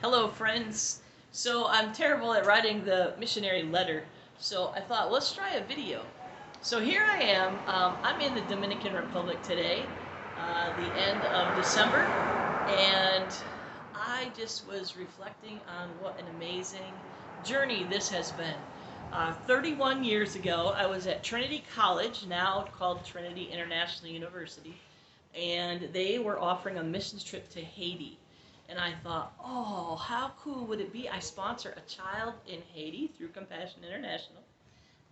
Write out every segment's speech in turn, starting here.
Hello, friends. So I'm terrible at writing the missionary letter, so I thought, let's try a video. So here I am. I'm in the Dominican Republic today, the end of December, and I just was reflecting on what an amazing journey this has been. 31 years ago, I was at Trinity College, now called Trinity International University, and they were offering a missions trip to Haiti. And I thought, oh, how cool would it be? I sponsor a child in Haiti through Compassion International.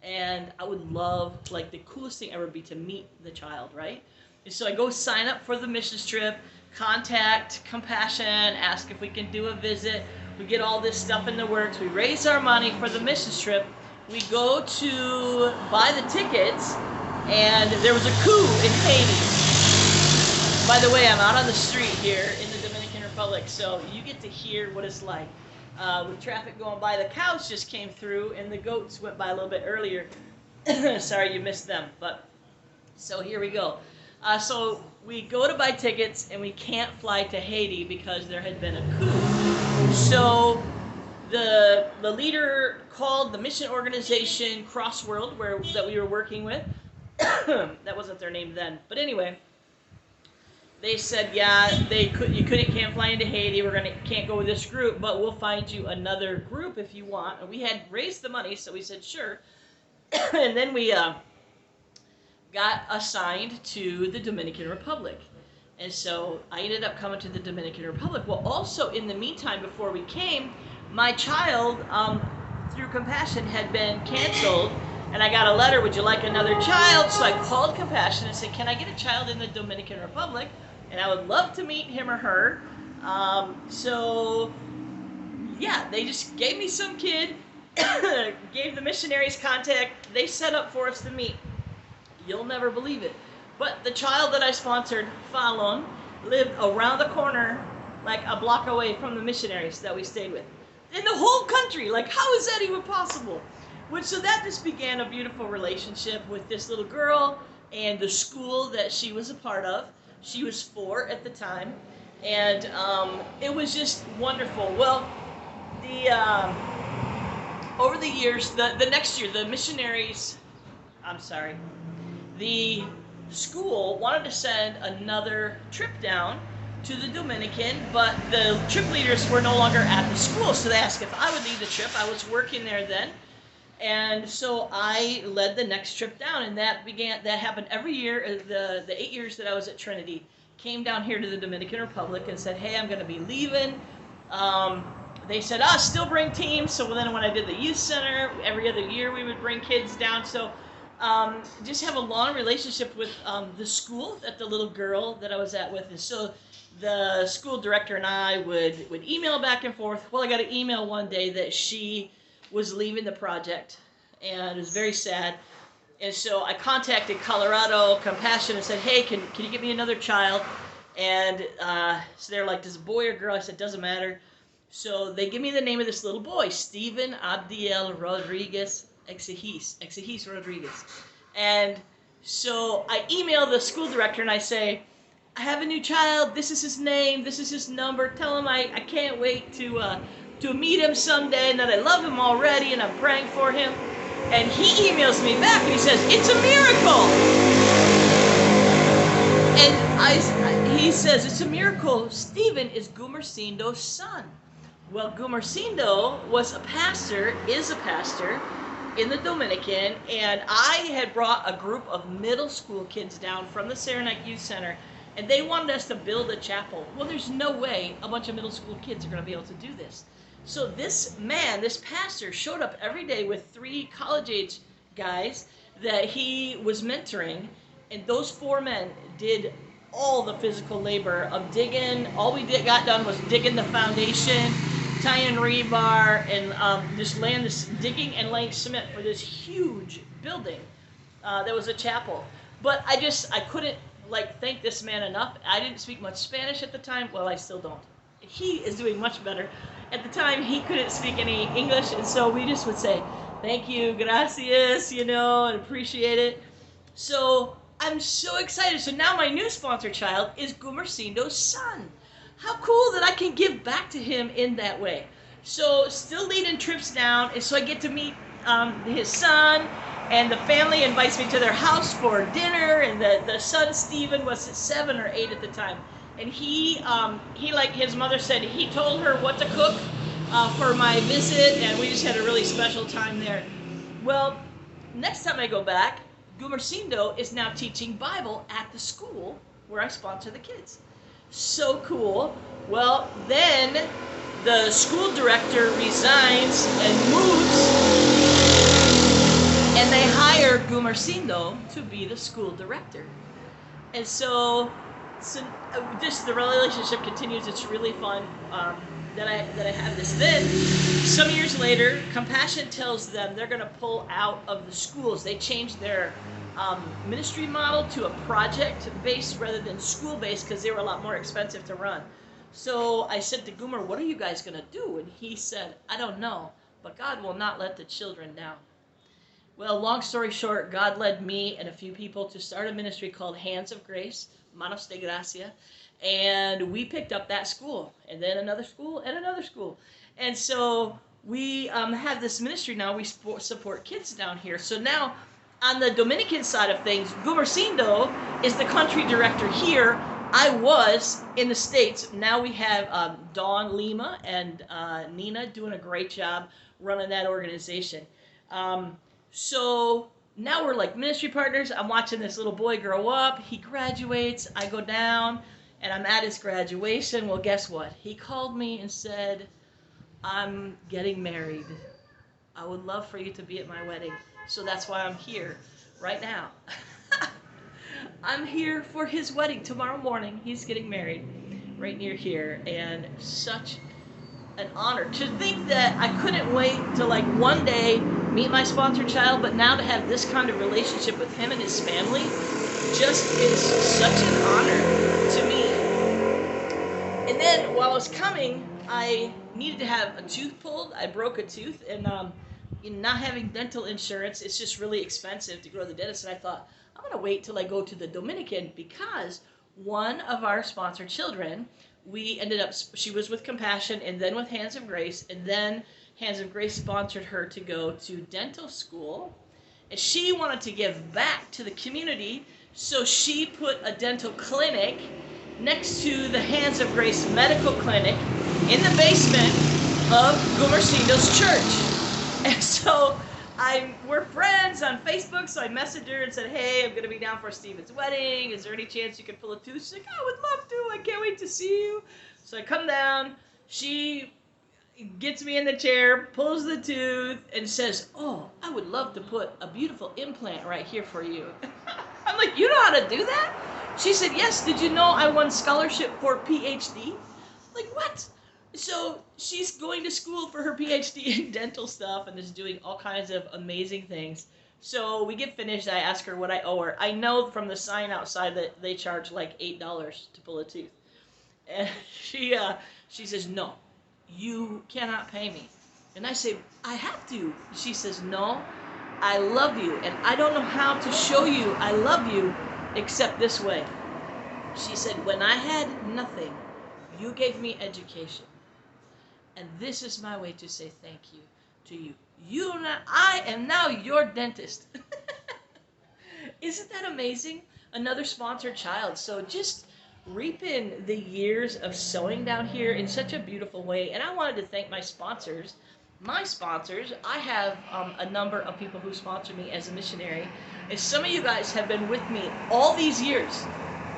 And I would love, like, the coolest thing ever would be to meet the child, right? And so I go sign up for the missions trip, contact Compassion, ask if we can do a visit. We get all this stuff in the works. We raise our money for the missions trip. We go to buy the tickets, and there was a coup in Haiti. By the way, I'm out on the street here in the Dominican Republic, so you get to hear what it's like. With traffic going by, the cows just came through, and the goats went by a little bit earlier. Sorry you missed them, but so here we go. So we go to buy tickets, and we can't fly to Haiti because there had been a coup. So the leader called the mission organization Cross World, that we were working with. That wasn't their name then, but anyway. They said, yeah, can't fly into Haiti. Can't go with this group, but we'll find you another group if you want. And we had raised the money, so we said sure. And then we got assigned to the Dominican Republic, and so I ended up coming to the Dominican Republic. Well, also in the meantime, before we came, my child, through Compassion, had been canceled. And I got a letter, would you like another child? So I called Compassion and said, can I get a child in the Dominican Republic? And I would love to meet him or her. So, yeah, they just gave me some kid, gave the missionaries contact. They set up for us to meet. You'll never believe it. But the child that I sponsored, Fallon, lived around the corner, like a block away from the missionaries that we stayed with. In the whole country, like, how is that even possible? So that just began a beautiful relationship with this little girl and the school that she was a part of. She was 4 at the time, and it was just wonderful. Well, over the years, the next year, the school wanted to send another trip down to the Dominican, but the trip leaders were no longer at the school, so they asked if I would lead the trip. I was working there then. And so I led the next trip down, and that happened every year. The 8 years that I was at Trinity, came down here to the Dominican Republic and said, hey, I'm going to be leaving. They said, still bring teams. So then when I did the youth center, every other year we would bring kids down. So just have a long relationship with the school that the little girl that I was at with. And so the school director and I would email back and forth. Well, I got an email one day that she was leaving the project, and it was very sad. And so I contacted Colorado Compassion and said, hey, can you get me another child? And so they're like, does a boy or girl? I said, doesn't matter. So they give me the name of this little boy, Stephen Abdiel Rodriguez Exigis Rodriguez. And so I email the school director and I say, I have a new child, this is his name, this is his number, tell him I can't wait to meet him someday, and that I love him already, and I'm praying for him. And he emails me back, and he says, it's a miracle! And he says, it's a miracle. Stephen is Gumersindo's son. Well, Gumersindo is a pastor in the Dominican, and I had brought a group of middle school kids down from the Saranac Youth Center, and they wanted us to build a chapel. Well, there's no way a bunch of middle school kids are going to be able to do this. So this pastor, showed up every day with 3 college-age guys that he was mentoring, and those 4 men did all the physical labor of digging. All we got done was digging the foundation, tying rebar, and just digging and laying cement for this huge building that was a chapel. But I couldn't thank this man enough. I didn't speak much Spanish at the time. Well, I still don't. He is doing much better. At the time, he couldn't speak any English, and so we just would say, thank you, gracias, and appreciate it. So I'm so excited. So now my new sponsor child is Gumersindo's son. how cool that I can give back to him in that way. So still leading trips down, and so I get to meet his son, and the family invites me to their house for dinner, and the son Stephen was 7 or 8 at the time, and he like his mother said, he told her what to cook for my visit, and we just had a really special time there. Well, next time I go back, Gumersindo is now teaching Bible at the school where I sponsor the kids. So cool. Well, then the school director resigns and moves, and they hire Gumersindo to be the school director. And so just the relationship continues. It's really fun that I have this. Then, some years later, Compassion tells them they're going to pull out of the schools. They changed their ministry model to a project-based rather than school-based because they were a lot more expensive to run. So I said to Goomer, what are you guys going to do? And he said, I don't know, but God will not let the children down. Well, long story short, God led me and a few people to start a ministry called Hands of Grace, Manos de Gracia, and we picked up that school, and then another school, and another school. And so we have this ministry now. We support kids down here. So now, on the Dominican side of things, Gumersindo is the country director here. I was in the States. Now we have Dawn Lima and Nina doing a great job running that organization. So now we're like ministry partners. I'm watching this little boy grow up. He graduates. I go down, and I'm at his graduation. Well, guess what? He called me and said, I'm getting married. I would love for you to be at my wedding. So that's why I'm here right now. I'm here for his wedding tomorrow morning. He's getting married right near here, and such an honor to think that I couldn't wait to like one day meet my sponsored child, but now to have this kind of relationship with him and his family just is such an honor to me. And then while I was coming, I needed to have a tooth pulled. I broke a tooth, and in not having dental insurance, it's just really expensive to go to the dentist. And I thought, I'm going to wait till I go to the Dominican, because one of our sponsored children, we ended up, she was with Compassion and then with Hands of Grace, and then Hands of Grace sponsored her to go to dental school, and she wanted to give back to the community, so she put a dental clinic next to the Hands of Grace medical clinic in the basement of Gumersindo's church. And so we're friends on Facebook, so I messaged her and said, hey, I'm going to be down for Stephen's wedding. Is there any chance you can pull a tooth? She's like, I would love to. I can't wait to see you. So I come down. She gets me in the chair, pulls the tooth, and says, oh, I would love to put a beautiful implant right here for you. I'm like, you know how to do that? She said, yes. Did you know I won scholarship for PhD? Like, what? So she's going to school for her PhD in dental stuff and is doing all kinds of amazing things. So we get finished. I ask her what I owe her. I know from the sign outside that they charge like $8 to pull a tooth. And she says, no, you cannot pay me. And I say, I have to. She says, no, I love you, and I don't know how to show you I love you except this way. She said, when I had nothing, you gave me education. And this is my way to say thank you to you. I am now your dentist. Isn't that amazing? Another sponsored child. So just reaping the years of sowing down here in such a beautiful way. And I wanted to thank my sponsors. My sponsors, I have a number of people who sponsor me as a missionary. And some of you guys have been with me all these years.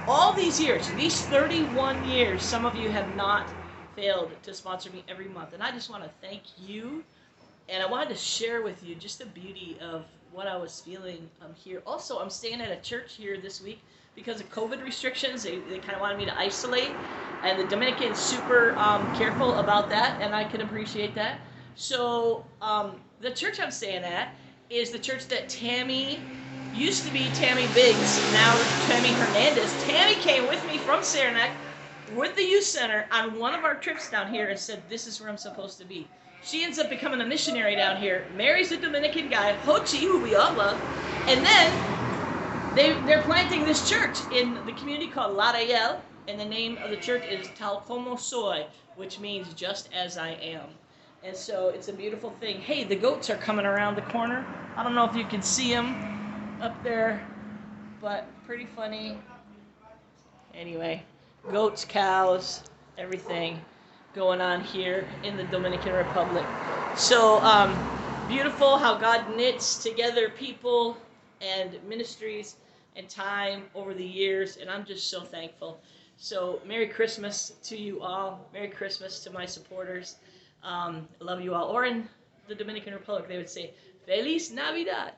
All these years. These 31 years, some of you have not failed to sponsor me every month, and I just want to thank you, and I wanted to share with you just the beauty of what I was feeling here. Also, I'm staying at a church here this week because of COVID restrictions. They kind of wanted me to isolate, and the Dominican is super careful about that, and I can appreciate that. So the church I'm staying at is the church that Tammy used to be Tammy Biggs, now Tammy Hernandez. Tammy came with me from Saranac with the youth center on one of our trips down here and said, this is where I'm supposed to be. She ends up becoming a missionary down here, marries a Dominican guy, Hochi, who we all love, and then they're planting this church in the community called La Rayel, And the name of the church is Tal Como Soy, which means just as I am. And so it's a beautiful thing. Hey, the goats are coming around the corner. I don't know if you can see them up there, but pretty funny. Anyway, goats, cows, everything going on here in the Dominican Republic. So beautiful how God knits together people and ministries and time over the years, and I'm just so thankful. So Merry Christmas to you all. Merry Christmas to my supporters. I love you all. Or in the Dominican Republic, they would say, Feliz Navidad.